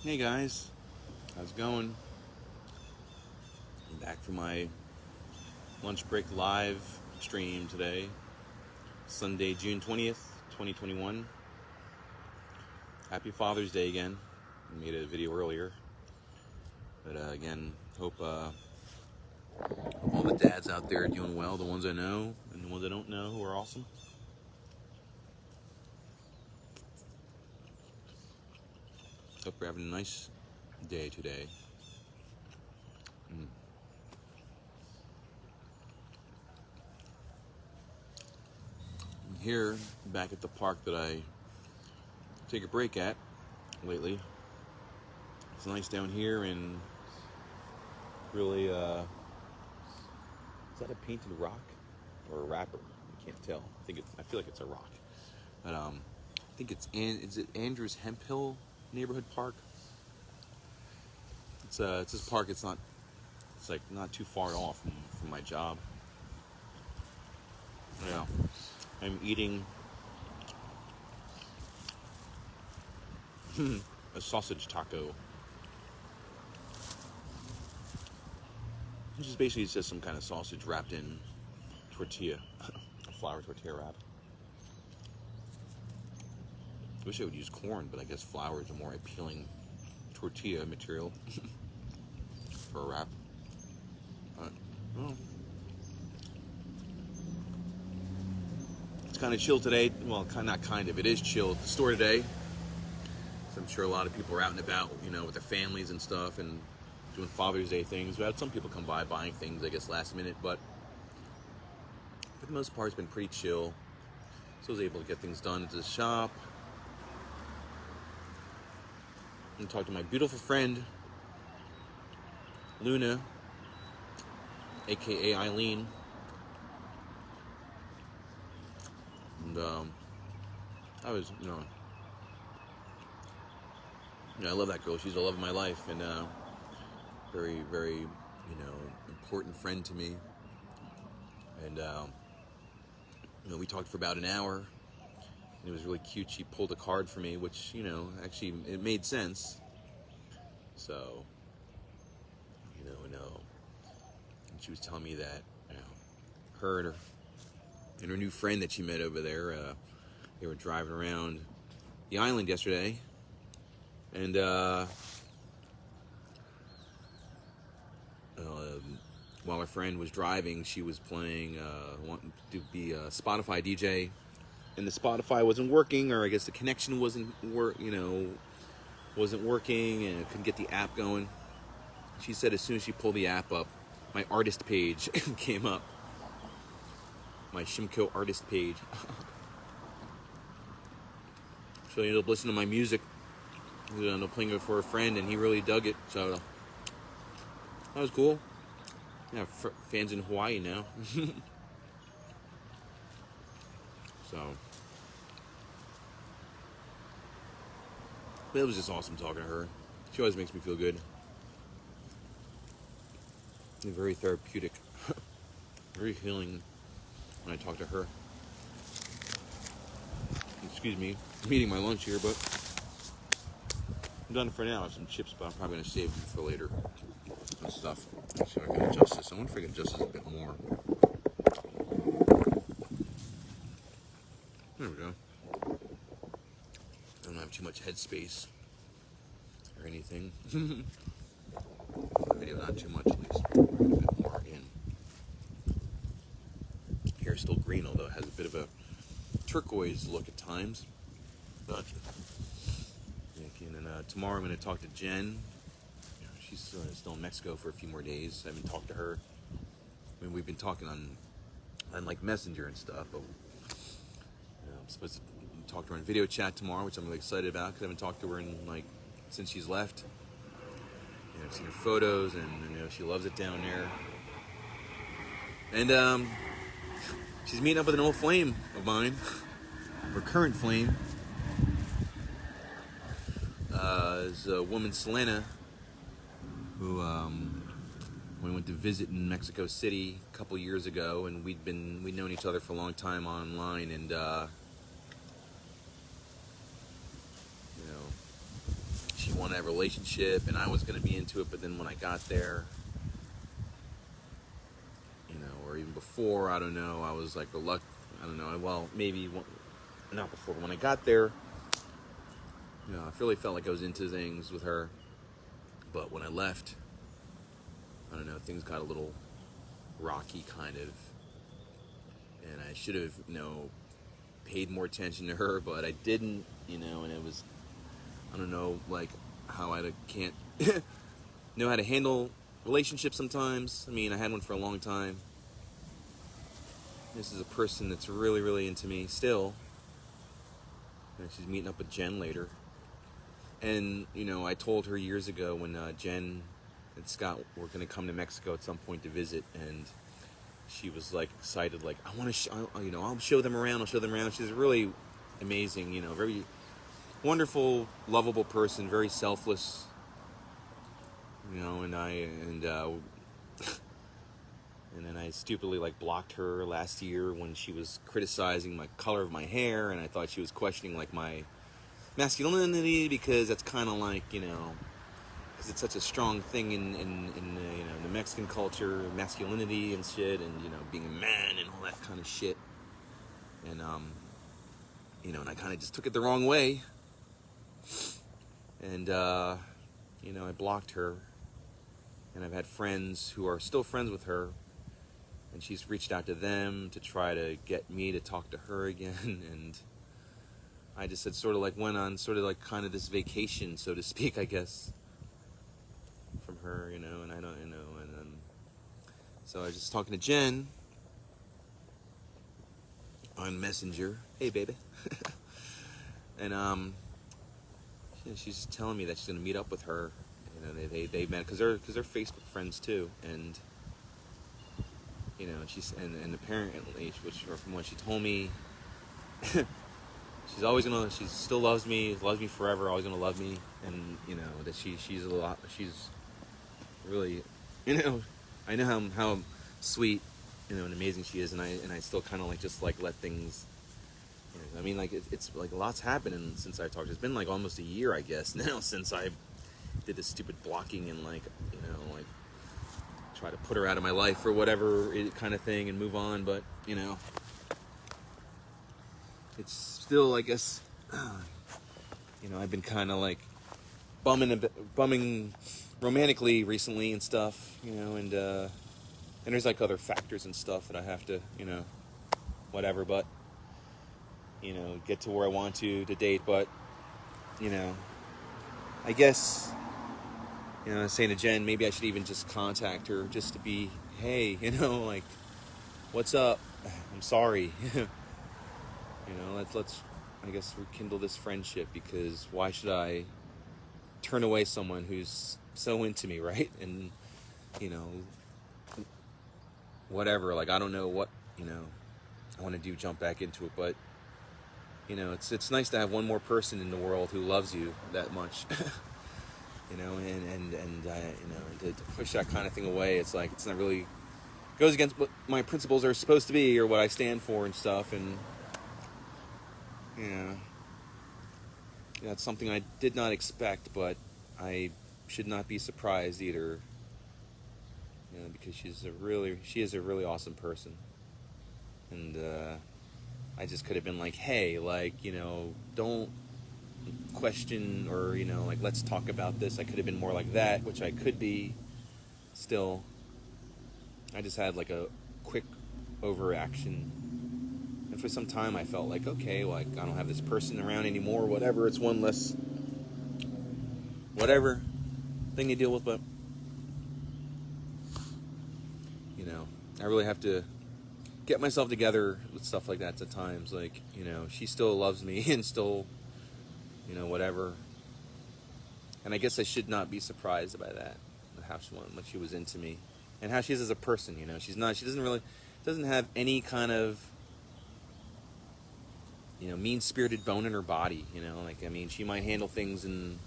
Hey guys, how's it going? I'm back for my lunch break live stream today, Sunday, June 20th, 2021. Happy Father's Day again. I made a video earlier, but again, hope all the dads out there are doing well, the ones I know and the ones I don't know who are awesome. Hope you're having a nice day today. I'm here back at the park that I take a break at lately. It's nice down here and really, is that a painted rock or a wrapper? I can't tell. I feel like it's a rock. But I think is it Andrews Hemphill Neighborhood Park? It's this park. It's like not too far off from my job. Yeah, I'm eating a sausage taco, which is basically just some kind of sausage wrapped in tortilla, a flour tortilla wrap. Wish I would use corn, but I guess flour is a more appealing tortilla material for a wrap. Well, it's kind of chill today. Well, not kind of. It is chill at the store today. So I'm sure a lot of people are out and about, with their families and stuff and doing Father's Day things. We had some people come by buying things, I guess, last minute, but for the most part, it's been pretty chill. So I was able to get things done at the shop and talk to my beautiful friend, Luna, aka Eileen. And I was, I love that girl. She's the love of my life and very, very, important friend to me. And, we talked for about an hour. And it was really cute. She pulled a card for me, which, actually, it made sense. So, and she was telling me that, her and her new friend that she met over there, they were driving around the island yesterday. And, while her friend was driving, she was playing, wanting to be a Spotify DJ, and the Spotify wasn't working, or I guess the connection wasn't working, and couldn't get the app going. She said as soon as she pulled the app up, my artist page came up, my Shimko artist page. So I ended up listening to my music, I ended up playing it for a friend, and he really dug it. So that was cool. I have fans in Hawaii now. So, but it was just awesome talking to her. She always makes me feel good. And very therapeutic. Very healing when I talk to her. Excuse me, I'm eating my lunch here, but I'm done for now. I have some chips, but I'm probably going to save them for later. And stuff. So I can adjust this. I wonder if I can adjust this a bit more. There we go. I don't have too much headspace or anything. The video, not too much, at least. A bit more in. Hair's still green, although it has a bit of a turquoise look at times. But and then tomorrow I'm going to talk to Jen. She's still in Mexico for a few more days. I haven't talked to her. I mean, we've been talking on like Messenger and stuff, but I'm supposed to talk to her in video chat tomorrow, which I'm really excited about because I haven't talked to her in since she's left. I've seen her photos, and she loves it down there. And she's meeting up with an old flame of mine, her current flame. Is a woman, Selena, who we went to visit in Mexico City a couple years ago, and we'd known each other for a long time online, and she wanted a relationship and I was going to be into it, but then when I got there, you know, or even before, I don't know, I was like reluctant, I don't know, well, maybe not before, but when I got there, you know, I really felt like I was into things with her, but when I left, I don't know, things got a little rocky kind of, and I should have, you know, paid more attention to her, but I didn't, you know, and it was, I don't know, like, how I can't know how to handle relationships sometimes. I mean, I had one for a long time. This is a person that's really, really into me still. And she's meeting up with Jen later. And, you know, I told her years ago when Jen and Scott were going to come to Mexico at some point to visit, and she was like excited, like, I want to, you know, I'll show them around. She's really amazing, you know, very wonderful, lovable person, very selfless, you know, and then I stupidly like blocked her last year when she was criticizing my color of my hair, and I thought she was questioning like my masculinity, because that's kind of like, you know, because it's such a strong thing in you know, the Mexican culture, masculinity and shit, and, you know, being a man and all that kind of shit, and you know, and I kind of just took it the wrong way, and you know, I blocked her, and I've had friends who are still friends with her, and she's reached out to them to try to get me to talk to her again, and I just had sort of like went on sort of like kind of this vacation, so to speak, I guess, from her, you know, and I don't, you know, and so I was just talking to Jen on Messenger. Hey, baby. And she's telling me that she's gonna meet up with her. You know, they met because they're Facebook friends too, and you know, and apparently, which from what she told me, she still loves me forever, always gonna love me, and you know that she's really, you know, I know how sweet, you know, and amazing she is, and I still kind of like just like let things. You know, I mean, like it's like a lot's happened since I talked. It's been like almost a year, I guess, now since I did this stupid blocking and like, you know, like try to put her out of my life or whatever kind of thing and move on. But you know, it's still, I guess, you know, I've been kind of like bumming romantically recently and stuff, you know, and there's like other factors and stuff that I have to, you know, whatever, but you know, get to where I want to date, but you know, I guess, you know, I was saying to Jen, maybe I should even just contact her just to be, hey, you know, like, what's up? I'm sorry. You know, let's I guess rekindle this friendship, because why should I turn away someone who's so into me, right? And you know, whatever, like, I don't know what, you know, I want to do, jump back into it, but you know, it's nice to have one more person in the world who loves you that much. You know, and you know, and to push that kind of thing away, it's like, it's not really, goes against what my principles are supposed to be or what I stand for and stuff, and yeah, that's something I did not expect, but I should not be surprised either, you know, because she is a really awesome person, and I just could have been like, hey, like, you know, don't question, or you know, like, let's talk about this. I could have been more like that, which I could be still. I just had like a quick overreaction, and for some time I felt like, okay, like, I don't have this person around anymore, whatever, it's one less whatever thing to deal with. But you know, I really have to get myself together with stuff like that at times. Like, you know, she still loves me and still, you know, whatever. And I guess I should not be surprised by that, how she was into me, and how she is as a person. You know, she doesn't have any kind of, you know, mean-spirited bone in her body. You know, like, I mean, she might handle things in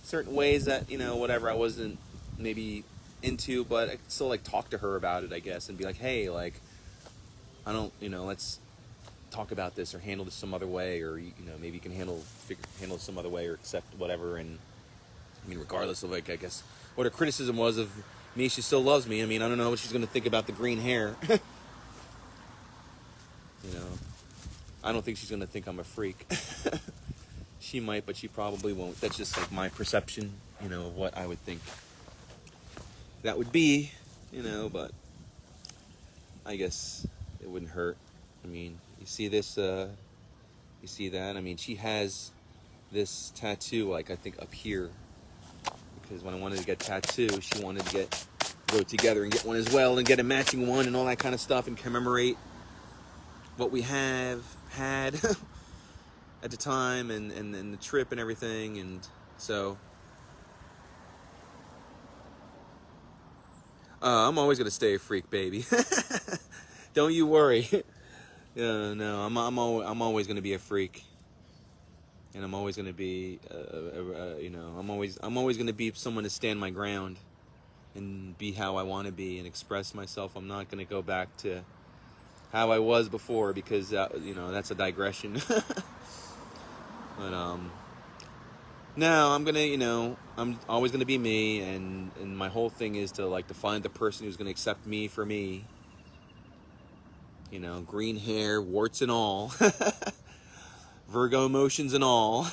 certain ways that, you know, whatever, I wasn't maybe into, but I could still like talk to her about it, I guess, and be like, hey, like, I don't, you know, let's talk about this or handle this some other way, or you know, maybe you can handle it some other way or accept whatever, and I mean, regardless of, like, I guess, what her criticism was of me, she still loves me. I mean, I don't know what she's going to think about the green hair. You know, I don't think she's going to think I'm a freak. She might, but she probably won't. That's just, like, my perception, you know, of what I would think that would be, you know, but I guess it wouldn't hurt. I mean, you see this, you see that? I mean, she has this tattoo, like, I think up here, because when I wanted to get tattoo, she wanted to go together and get one as well, and get a matching one and all that kind of stuff, and commemorate what we had at the time, and the trip and everything. And so I'm always gonna stay a freak, baby. Don't you worry. No, I'm always gonna be a freak, and I'm always gonna be, you know, I'm always gonna be someone to stand my ground and be how I want to be and express myself. I'm not gonna go back to how I was before, because you know, that's a digression. But no, I'm gonna, you know, I'm always gonna be me, and my whole thing is to, like, to find the person who's gonna accept me for me. You know, green hair, warts and all, Virgo emotions and all.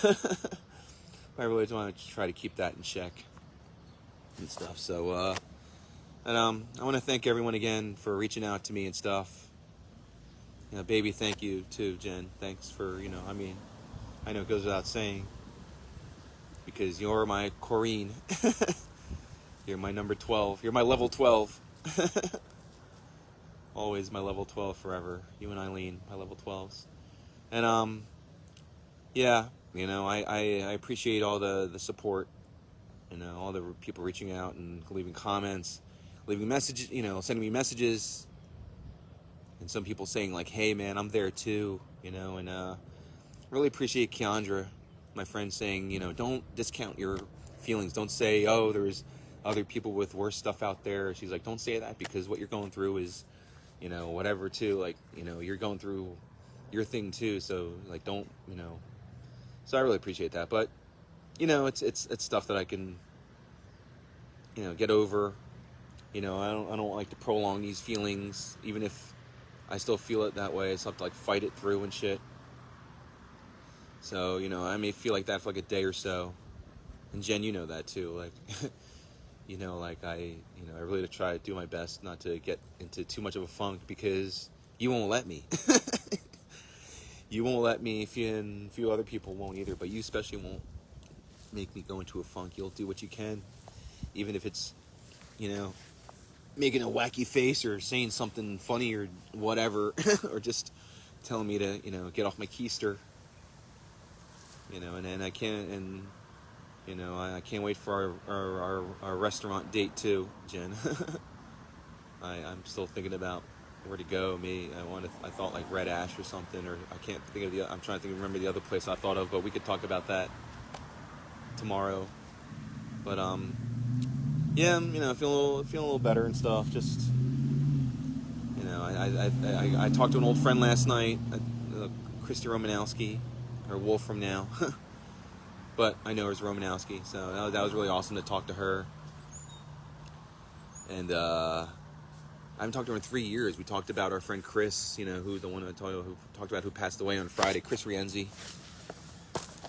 I really want to try to keep that in check and stuff. So, and I want to thank everyone again for reaching out to me and stuff. You know, baby, thank you too, Jen. Thanks for, you know, I mean, I know it goes without saying, because you're my Corrine. You're my number 12. You're my level 12. Always my level 12 forever. You and Eileen, my level 12s. And, yeah, you know, I appreciate all the support, you know, all the people reaching out and leaving comments, leaving messages, you know, sending me messages, and some people saying, like, hey, man, I'm there too, you know. And really appreciate Keandra, my friend, saying, you know, don't discount your feelings. Don't say, oh, there's other people with worse stuff out there. She's like, don't say that, because what you're going through is, you know, whatever too. Like, you know, you're going through your thing too. So, like, don't, you know. So I really appreciate that. But, you know, it's stuff that I can, you know, get over. You know, I don't like to prolong these feelings, even if I still feel it that way. I still have to, like, fight it through and shit. So, you know, I may feel like that for like a day or so. And Jen, you know that too. Like, you know, like I really try to do my best not to get into too much of a funk, because you won't let me. You won't let me, and a few other people won't either, but you especially won't make me go into a funk. You'll do what you can, even if it's, you know, making a wacky face or saying something funny or whatever, or just telling me to, you know, get off my keister. You know, and I can't, and, you know, I can't wait for our restaurant date too, Jen. I'm still thinking about where to go. I thought like Red Ash or something, or I can't think of I'm trying to remember the other place I thought of, but we could talk about that tomorrow. But yeah, you know, feeling a little better and stuff. Just, you know, I talked to an old friend last night, Christy Romanowski, or Wolfram now. But I know her as Romanowski, so that was really awesome to talk to her. And I haven't talked to her in 3 years. We talked about our friend Chris, you know, who talked about who passed away on Friday, Chris Rienzi.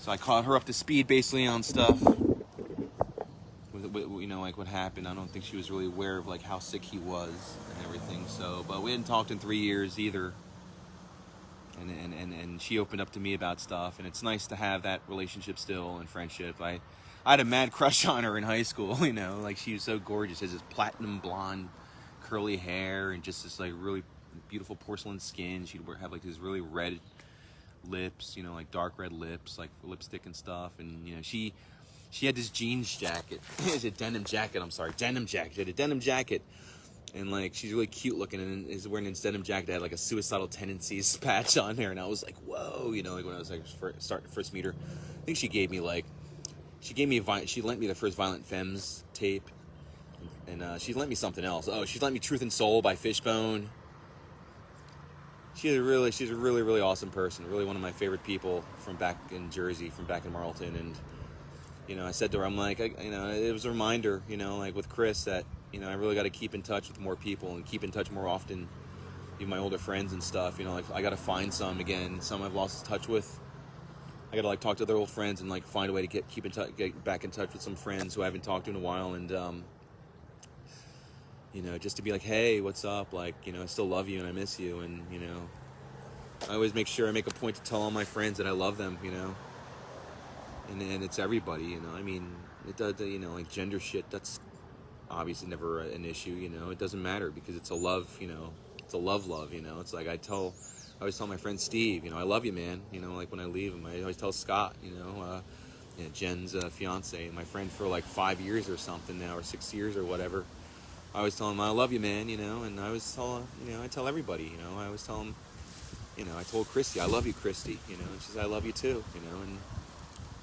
So I caught her up to speed basically on stuff, with, you know, like what happened. I don't think she was really aware of like how sick he was and everything. So, but we hadn't talked in 3 years either. And she opened up to me about stuff, and it's nice to have that relationship still and friendship. I had a mad crush on her in high school, you know, like she was so gorgeous. She has this platinum blonde curly hair and just this like really beautiful porcelain skin. She'd have like these really red lips, you know, like dark red lips, like lipstick and stuff. And, you know, she had this jeans jacket. It's a denim jacket, denim jacket. She had a denim jacket. And, like, she's really cute looking, and is wearing a denim jacket that had, like, a suicidal tendencies patch on there. And I was like, whoa, you know, like, when I was, like, first meet her. I think she lent me the first Violent Femmes tape. And she lent me something else. Oh, she lent me Truth and Soul by Fishbone. She's a really, really awesome person. Really one of my favorite people from back in Jersey, from back in Marlton. And I said to her, I'm like, it was a reminder, like with Chris that, I really got to keep in touch with more people and keep in touch more often with my older friends and stuff. Like I got to find some again, some I've lost touch with. I got to like talk to other old friends and like find a way to get back in touch with some friends who I haven't talked to in a while. And, just to be like, hey, what's up? Like, I still love you and I miss you. And, I always make sure I make a point to tell all my friends that I love them, and it's everybody, I mean, it does, like gender shit, that's obviously never an issue, it doesn't matter because it's a love, it's a love, it's like I always tell my friend Steve, I love you, man, like when I leave him, I always tell Scott, Jen's fiance, my friend for like 5 years or something now, or 6 years or whatever. I always tell him I love you, man, and I always tell I tell everybody, I always tell him, I told Christy, I love you, Christy, and she says I love you too, and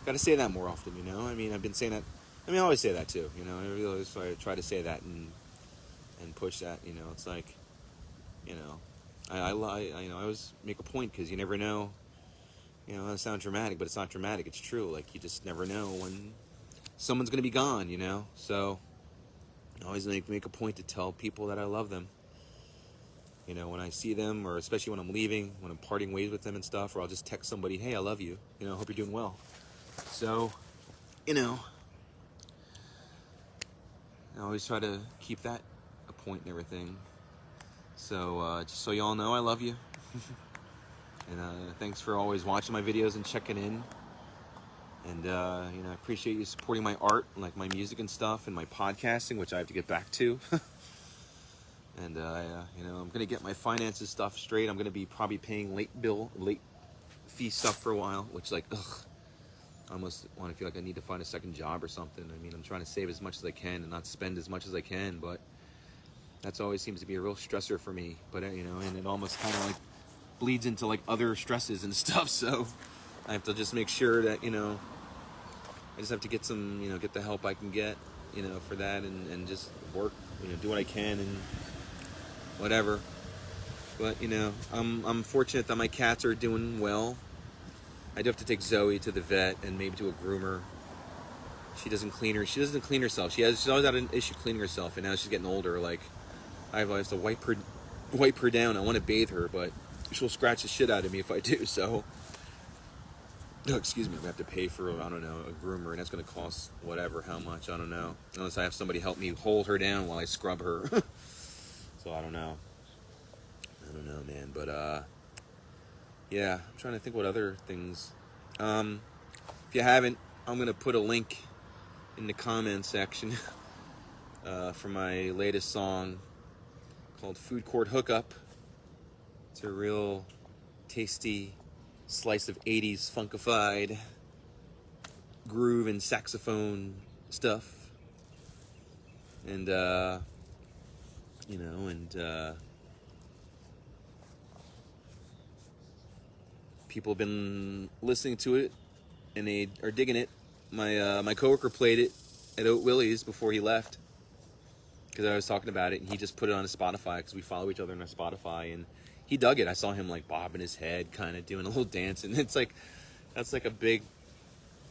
got to say that more often, I mean, I've been saying that. I mean, I always say that too, I really always try to say that and push that, it's like, I always make a point because you never know, that sounds dramatic, but it's not dramatic, it's true. Like, you just never know when someone's going to be gone, so I always make a point to tell people that I love them, when I see them, or especially when I'm leaving, when I'm parting ways with them and stuff, or I'll just text somebody, hey, I love you, hope you're doing well. So, I always try to keep that a point and everything. So, just so y'all know, I love you. And thanks for always watching my videos and checking in. And, I appreciate you supporting my art, like my music and stuff, and my podcasting, which I have to get back to. And, I'm going to get my finances stuff straight. I'm going to be probably paying late fee stuff for a while, which, like, I almost want to feel like I need to find a second job or something. I mean, I'm trying to save as much as I can and not spend as much as I can, but that's always seems to be a real stressor for me. But, and it almost kind of like bleeds into like other stresses and stuff. So I have to just make sure that, I just have to get some, get the help I can get, for that and just work, do what I can and whatever. But, I'm fortunate that my cats are doing well. I do have to take Zoe to the vet and maybe to a groomer. She doesn't clean herself. She's always had an issue cleaning herself, and now she's getting older. Like, I have to wipe her down. I want to bathe her, but she'll scratch the shit out of me if I do. So, excuse me, I'm gonna have to pay for a groomer, and that's gonna cost whatever, how much, I don't know. Unless I have somebody help me hold her down while I scrub her. So I don't know, man. But yeah, I'm trying to think what other things. If you haven't, I'm going to put a link in the comment section for my latest song called Food Court Hookup. It's a real tasty slice of 80s funkified groove and saxophone stuff. And, people have been listening to it and they are digging it. My coworker played it at Oat Willie's before he left because I was talking about it, and he just put it on his Spotify because we follow each other on our Spotify, and he dug it. I saw him like bobbing his head, kind of doing a little dance, and it's like that's like a big,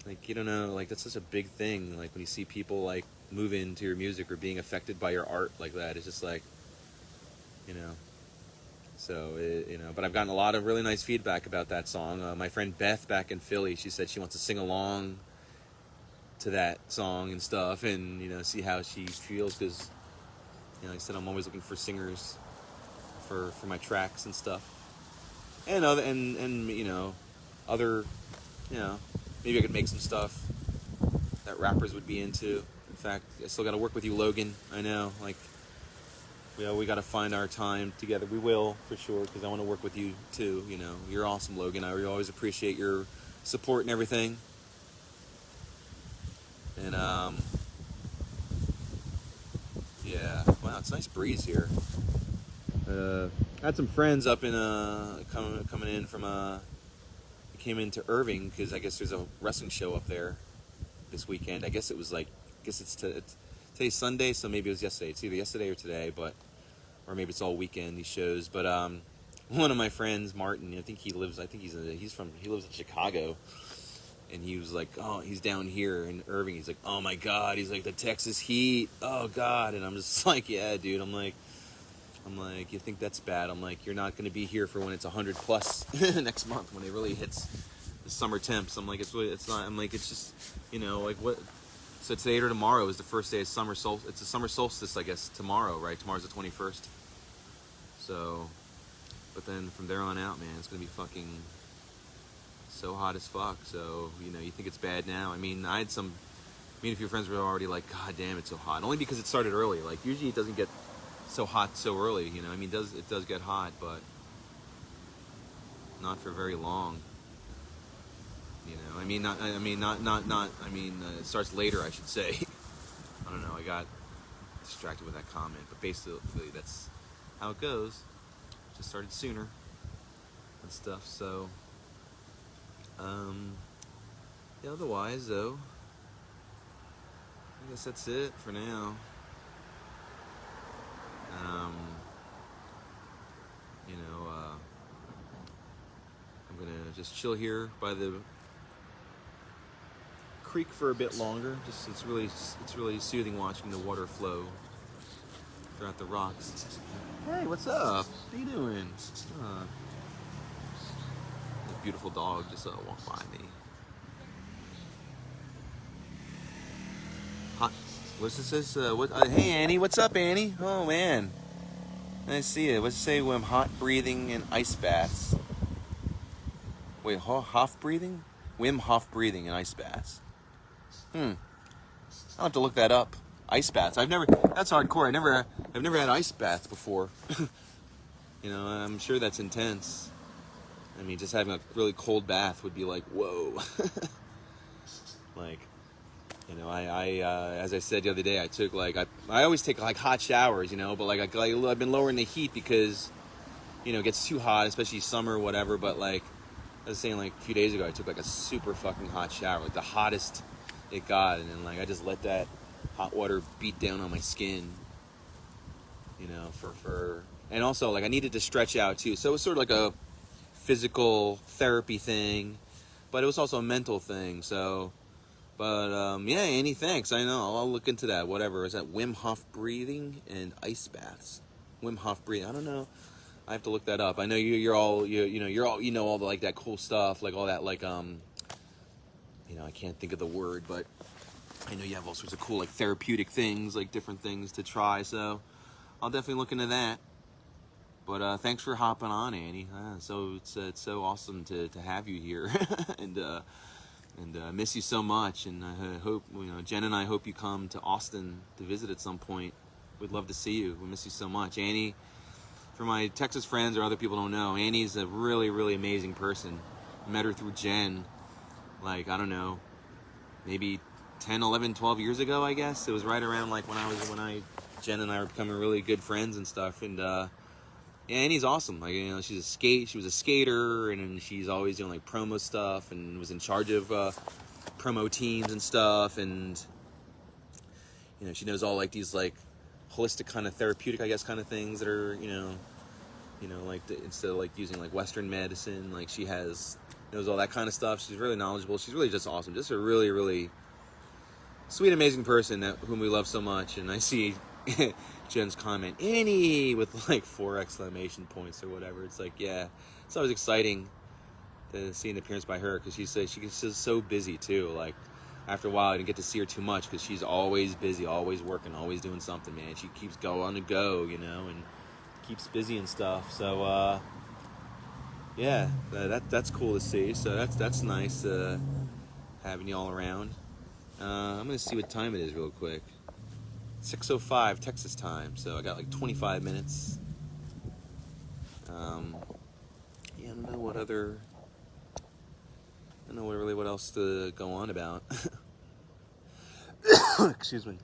like, like that's such a big thing. Like when you see people like move into your music or being affected by your art like that, it's just like, So, but I've gotten a lot of really nice feedback about that song. My friend Beth back in Philly, she said she wants to sing along to that song and stuff, and, see how she feels, because, like I said, I'm always looking for singers for my tracks and stuff. And other, maybe I could make some stuff that rappers would be into. In fact, I still got to work with you, Logan. I know, like, we got to find our time together. We will, for sure, because I want to work with you, too. You're awesome, Logan. I always appreciate your support and everything. And, yeah. Wow, it's a nice breeze here. I had some friends up in, coming in from, came into Irving, because I guess there's a wrestling show up there this weekend. I guess it was it's today's Sunday, so maybe it was yesterday. It's either yesterday or today, or maybe it's all weekend, these shows. But one of my friends, Martin, he lives in Chicago. and he was like, oh, he's down here in Irving. He's like, oh my God. He's like, the Texas heat. Oh God. And I'm just like, yeah, dude. I'm like, you think that's bad? I'm like, you're not going to be here for when it's 100 plus next month when it really hits the summer temps. I'm like, it's not. I'm like, it's just, like what? So today or tomorrow is the first day of summer solstice. It's a summer solstice, I guess. Tomorrow, right? Tomorrow's the 21st. So, but then from there on out, man, it's going to be fucking so hot as fuck. So, you think it's bad now. I mean, a few friends were already like, God damn, it's so hot. Only because it started early. Like, usually it doesn't get so hot so early, I mean, it does get hot, but not for very long. It starts later, I should say. I don't know, I got distracted with that comment, but basically that's how it goes. Just started sooner and stuff, so otherwise though, I guess that's it for now. I'm gonna just chill here by the creek for a bit longer. It's really soothing watching the water flow throughout the rocks. Hey, what's up? How you doing? A beautiful dog just walked by me. Hot. What's this? Hey, Annie. What's up, Annie? Oh man, nice to see you. What's it say? Wim hot breathing and ice baths. Wait, Hof breathing? Wim Hof breathing and ice baths. I'll have to look that up. Ice baths. That's hardcore. I've never had ice baths before. I'm sure that's intense. I mean, just having a really cold bath would be like, whoa. Like, as I said the other day, I took I always take hot showers, but I've been lowering the heat because, it gets too hot, especially summer or whatever. But I was saying a few days ago, I took a super fucking hot shower, the hottest it got, and then I just let that hot water beat down on my skin, and also I needed to stretch out too, so it was sort of a physical therapy thing, but it was also a mental thing. So, but yeah, Annie, thanks. I know I'll look into that. Whatever is that? Wim Hof breathing and ice baths. Wim Hof breathing. I don't know. I have to look that up. I know you're all all the that cool stuff, all that I can't think of the word, but I know you have all sorts of cool therapeutic things, different things to try. So I'll definitely look into that. But thanks for hopping on, Annie. So it's so awesome to have you here, and I miss you so much. And I hope Jen and I hope you come to Austin to visit at some point. We'd love to see you. We miss you so much, Annie. For my Texas friends or other people who don't know, Annie's a really, really amazing person. I met her through Jen, I don't know, maybe 10, 11, 12 years ago, I guess. It was right around when Jen and I were becoming really good friends and stuff. And Annie's awesome. She was a skater, and she's always doing promo stuff, and was in charge of promo teams and stuff. And she knows all these holistic kind of therapeutic, I guess, kind of things that are instead of using Western medicine, she knows all that kind of stuff. She's really knowledgeable. She's really just awesome. Just a really, really sweet, amazing person whom we love so much. And I see Jen's comment, Annie, with 4 exclamation points or whatever. It's yeah, it's always exciting to see an appearance by her, because she's just so busy too. After a while, I didn't get to see her too much because she's always busy, always working, always doing something, man. She keeps going on the go, and keeps busy and stuff. So yeah, that's cool to see. So that's nice having you all around. I'm gonna see what time it is real quick. 6:05 Texas time, so I got 25 minutes. Yeah, I don't know really what else to go on about. Excuse me.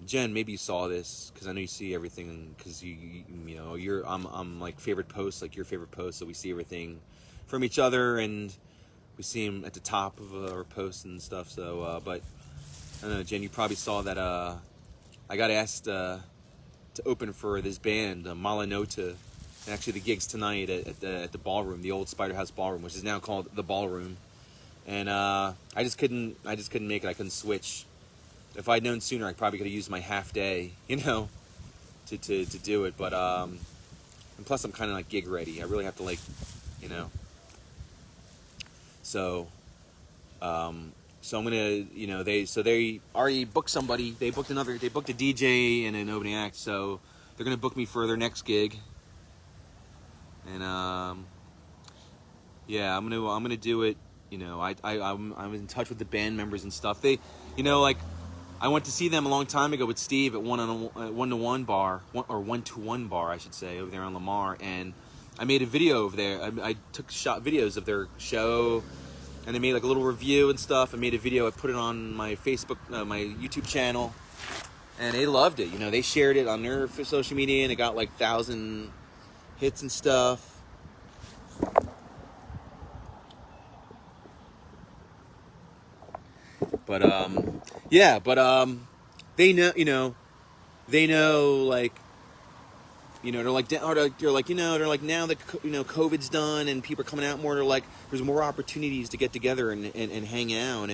Jen, maybe you saw this, because I know you see everything, because I'm favorite posts, your favorite posts, so we see everything from each other, and we see them at the top of our posts and stuff. So, but I don't know, Jen, you probably saw that I got asked to open for this band, Malanota, And actually, the gig's tonight at the ballroom, the old Spider House Ballroom, which is now called the Ballroom. And I just couldn't make it. I couldn't switch. If I'd known sooner, I probably could have used my half day, to do it. But and plus, I'm kind of like gig ready. I really have to So, so I'm gonna, they already booked somebody. They booked a DJ and an opening act. So they're gonna book me for their next gig. And yeah, I'm gonna do it. I'm in touch with the band members and stuff. They, I went to see them a long time ago with Steve at one-to-one bar, or one-to-one bar, I should say, over there on Lamar, and I made a video over there. I took shot videos of their show, and they made like a little review and stuff. I made a video. I put it on my Facebook, my YouTube channel, and they loved it. They shared it on their social media, and it got like 1,000 hits and stuff. But they know, like, they're like, now that COVID's done and people are coming out more, they're like, there's more opportunities to get together and hang out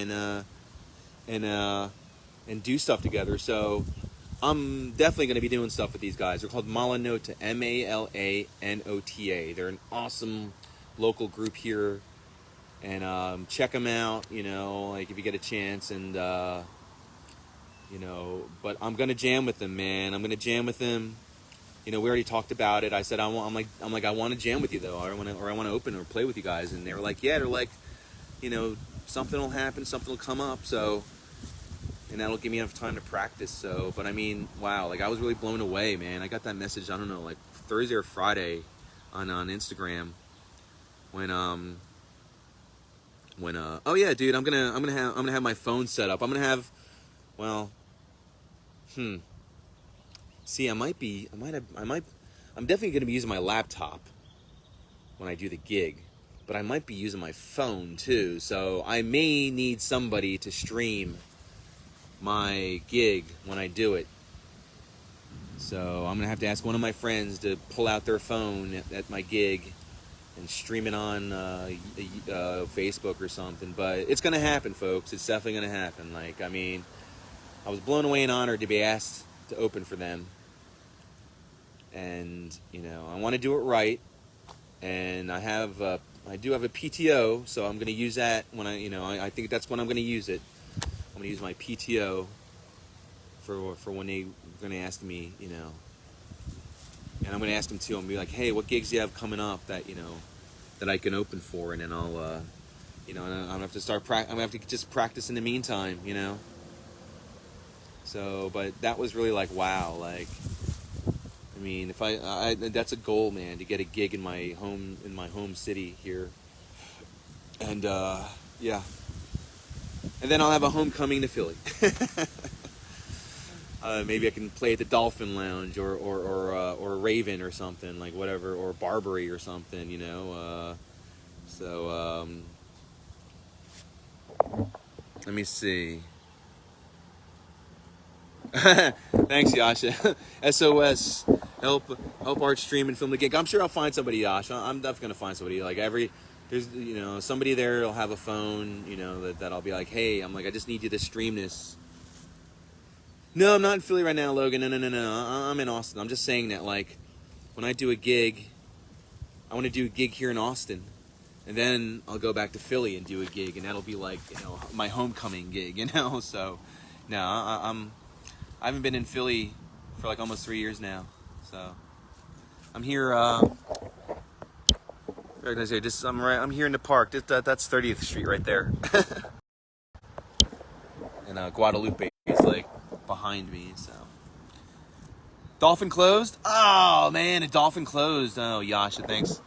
and do stuff together. So I'm definitely going to be doing stuff with these guys. They're called Malanota, Malanota. They're an awesome local group here. And check them out, if you get a chance. And but I'm gonna jam with them, man. I'm gonna jam with them. We already talked about it. I said I want to jam with you though, or I want to open or play with you guys. And they were like, yeah. They're like, something will happen, something will come up. So, and that'll give me enough time to practice. So, but I mean, wow, like I was really blown away, man. I got that message, I don't know, like Thursday or Friday on Instagram when oh yeah, dude, I'm gonna have my phone set up. I'm definitely gonna be using my laptop when I do the gig, but I might be using my phone too. So I may need somebody to stream my gig when I do it. So I'm gonna have to ask one of my friends to pull out their phone at my gig and stream it on Facebook or something. But it's going to happen, folks. It's definitely going to happen. Like, I mean, I was blown away and honored to be asked to open for them. And, I want to do it right. And I do have a PTO, so I'm going to use that when I think that's when I'm going to use it. I'm going to use my PTO for when they're going to ask me, and I'm going to ask them too. I'm going to be like, hey, what gigs do you have coming up that, that I can open for? And then I'll, and I'm going to have to I'm going to have to just practice in the meantime, So, but that was really like, wow. Like, I mean, if I that's a goal, man, to get a gig in my home city here. And, yeah. And then I'll have a homecoming to Philly. Maybe I can play at the Dolphin Lounge or Raven or something, like whatever, or Barbary or something, So let me see. Thanks, Yasha. SOS, help art stream and film the gig. I'm sure I'll find somebody, Yasha. I'm definitely gonna find somebody. Like there's somebody there. Will have a phone, that I'll be like, hey, I'm like, I just need you to stream this. No, I'm not in Philly right now, Logan. No. I'm in Austin. I'm just saying that, like, when I do a gig, I want to do a gig here in Austin. And then I'll go back to Philly and do a gig. And that'll be, like, my homecoming gig, So, no, I haven't been in Philly for, like, almost 3 years now. So, I'm here, I'm here in the park. That's 30th Street right there. And Guadalupe is, like, behind me, so. Dolphin closed? Oh, man, a Dolphin closed. Oh, Yasha, thanks.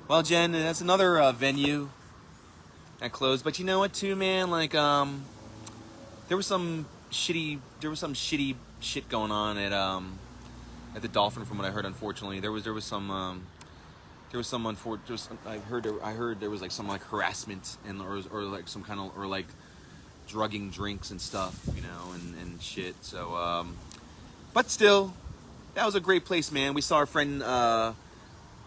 Well, Jen, that's another venue that closed. But you know what, too, man? Like, there was some shitty shit going on at the Dolphin, from what I heard. Unfortunately, I heard there was like some like harassment or like some kind of or like drugging drinks and stuff, and shit. So, but still, that was a great place, man. We saw our friend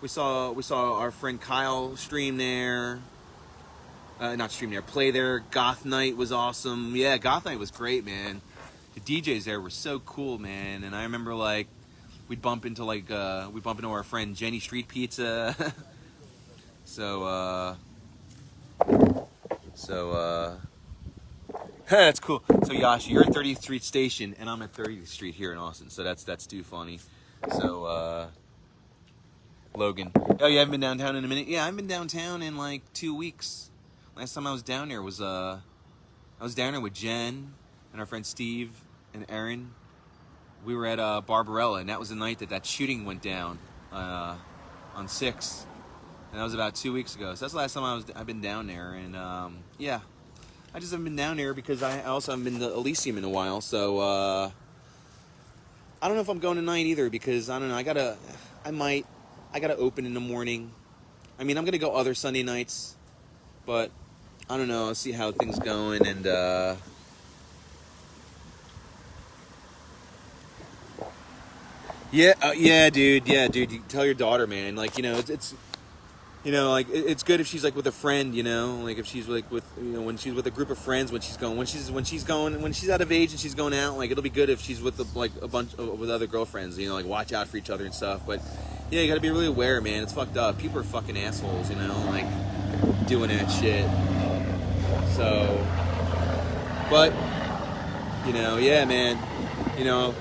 We saw our friend Kyle stream there. Not stream there, play there. Goth Night was awesome. Yeah, Goth Night was great, man. The DJs there were so cool, man. And I remember like we'd bump into our friend Jenny Street Pizza. so that's cool. So Yash, you're at 30th Street Station, and I'm at 30th Street here in Austin. So that's too funny. So Logan, oh you haven't been downtown in a minute? Yeah, I've been downtown in like 2 weeks. Last time I was down there was I was down there with Jen and our friend Steve and Aaron. We were at Barbarella, and that was the night that shooting went down on 6th, and that was about 2 weeks ago. So that's the last time I've been down there, and yeah, I just haven't been down there because I also haven't been to Elysium in a while. So I don't know if I'm going tonight either because I don't know. I gotta open in the morning. I mean, I'm gonna go other Sunday nights, but I don't know. I'll see how things going, and yeah, dude. You tell your daughter, man. Like, you know, it's you know, like it's good if she's like with a friend, you know, like if she's like with, you know, when she's with a group of friends, when she's out of age and she's going out, like it'll be good if she's with a bunch with other girlfriends, you know, like watch out for each other and stuff. But yeah, you gotta be really aware, man. It's fucked up. People are fucking assholes, you know, like doing that shit. So, but you know, yeah, man, you know,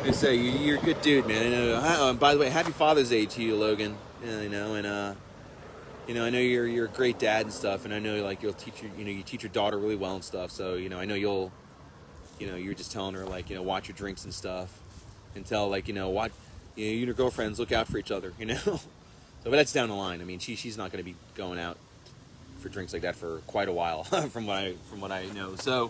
they say you're a good dude, man. I know. By the way, happy Father's Day to you, Logan. Yeah, you know, and you know, I know you're a great dad and stuff, and I know like you teach your daughter really well and stuff. So, you know, I know you're just telling her like, you know, watch your drinks and stuff, and tell like, you know, you and your girlfriends look out for each other, you know. So, but that's down the line. I mean, she's not going to be going out for drinks like that for quite a while, from what I know. So,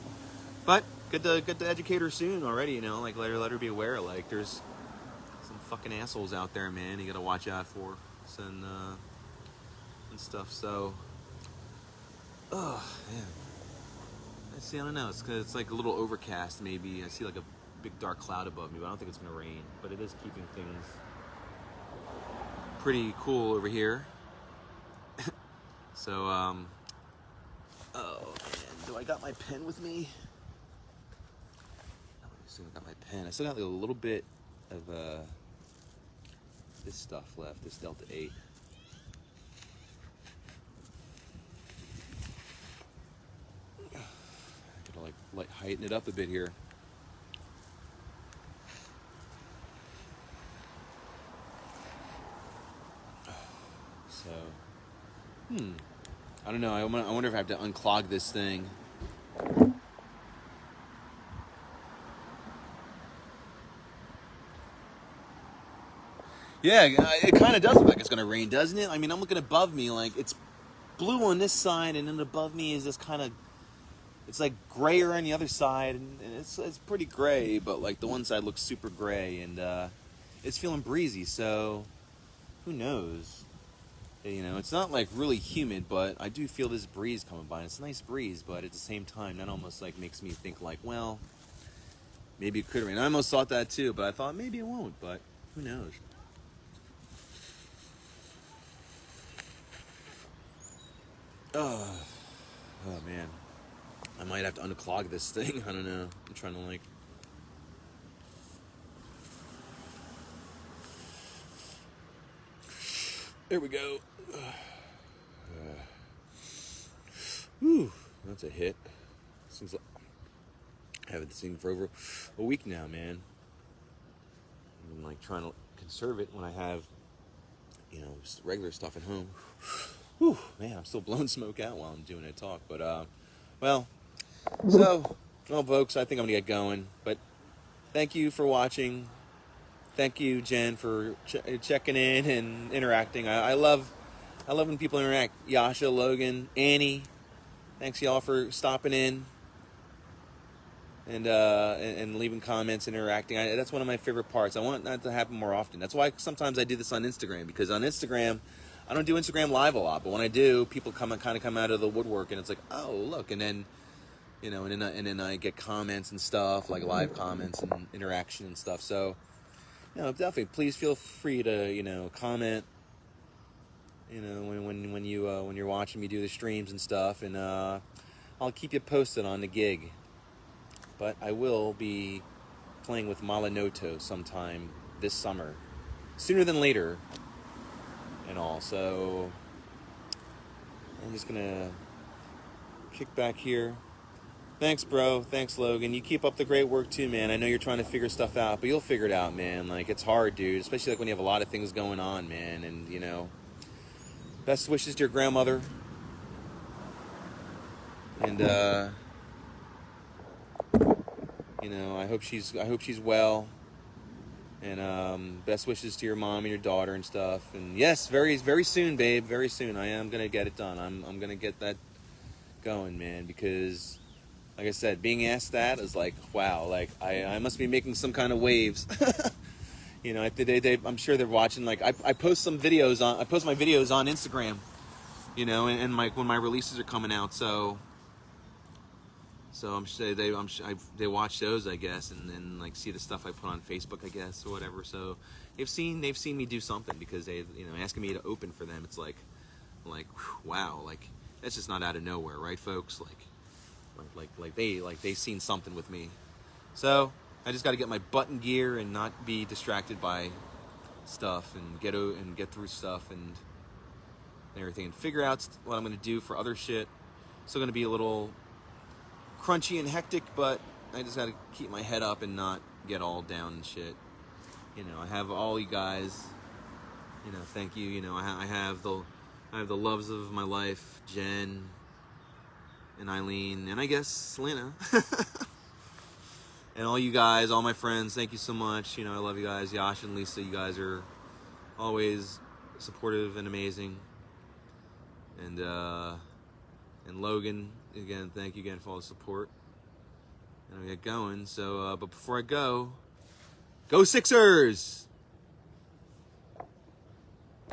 but good to educate her soon already, you know, like let her be aware, like there's some fucking assholes out there, man. You got to watch out for. And stuff. So, oh man, I don't know. It's like a little overcast. Maybe I see like a big dark cloud above me, but I don't think it's gonna rain. But it is keeping things pretty cool over here. So, oh man, do I got my pen with me? I still got my pen. I still got like a little bit of this stuff left. This Delta 8. Like heighten it up a bit here. So, I don't know. I wonder if I have to unclog this thing. Yeah, it kind of does look like it's gonna rain, doesn't it? I mean, I'm looking above me, like it's blue on this side, and then above me is this kind of. It's like grayer on the other side, and it's pretty gray, but like the one side looks super gray, and it's feeling breezy. So who knows? You know, it's not like really humid, but I do feel this breeze coming by. It's a nice breeze, but at the same time, that almost like makes me think like, well, maybe it could rain. I almost thought that too, but I thought maybe it won't. But who knows? Oh man. I might have to unclog this thing. I don't know. I'm trying to like. There we go. Whew, that's a hit. Seems like I haven't seen for over a week now, man. I'm like trying to conserve it when I have, you know, just regular stuff at home. Whew, man, I'm still blowing smoke out while I'm doing a talk. But well. So, well, folks, I think I'm going to get going. But thank you for watching. Thank you, Jen, for checking in and interacting. I love when people interact. Yasha, Logan, Annie, thanks y'all for stopping in and leaving comments and interacting. That's one of my favorite parts. I want that to happen more often. That's why sometimes I do this on Instagram, because on Instagram, I don't do Instagram Live a lot. But when I do, people come out of the woodwork, and it's like, oh, look, and then. You know, and then I get comments and stuff, like live comments and interaction and stuff. So, you know, definitely, please feel free to, you know, comment, You know, when you're watching me do the streams and stuff, and I'll keep you posted on the gig. But I will be playing with Malanoto sometime this summer, sooner than later, and all. So I'm just gonna kick back here. Thanks, bro. Thanks, Logan. You keep up the great work too, man. I know you're trying to figure stuff out, but you'll figure it out, man. Like, it's hard, dude, especially like when you have a lot of things going on, man. And you know, best wishes to your grandmother. And you know, I hope she's well. And best wishes to your mom and your daughter and stuff. And yes, very soon, babe. Very soon. I am gonna get it done. I'm gonna get that going, man, because like I said, being asked that is like, wow, like I must be making some kind of waves. You know, I'm sure they're watching. Like I post my videos on Instagram, you know, and when my releases are coming out, so I'm sure they watch those, I guess, and then like see the stuff I put on Facebook, I guess, or whatever. So they've seen me do something, because they, you know, asking me to open for them. It's like whew, wow, like that's just not out of nowhere, right, folks? Like they seen something with me. So I just got to get my butt in gear and not be distracted by stuff, and get through stuff and everything, and figure out what I'm gonna do for other shit. Still gonna be a little crunchy and hectic, but I just gotta keep my head up and not get all down and shit. You know, I have all you guys. You know, thank you. You know, I have the loves of my life, Jen and Eileen, and I guess Lena. And all you guys, all my friends, thank you so much. You know, I love you guys. Yash and Lisa, you guys are always supportive and amazing. And Logan, again, thank you again for all the support. And I'll get going. So, but before I go Sixers!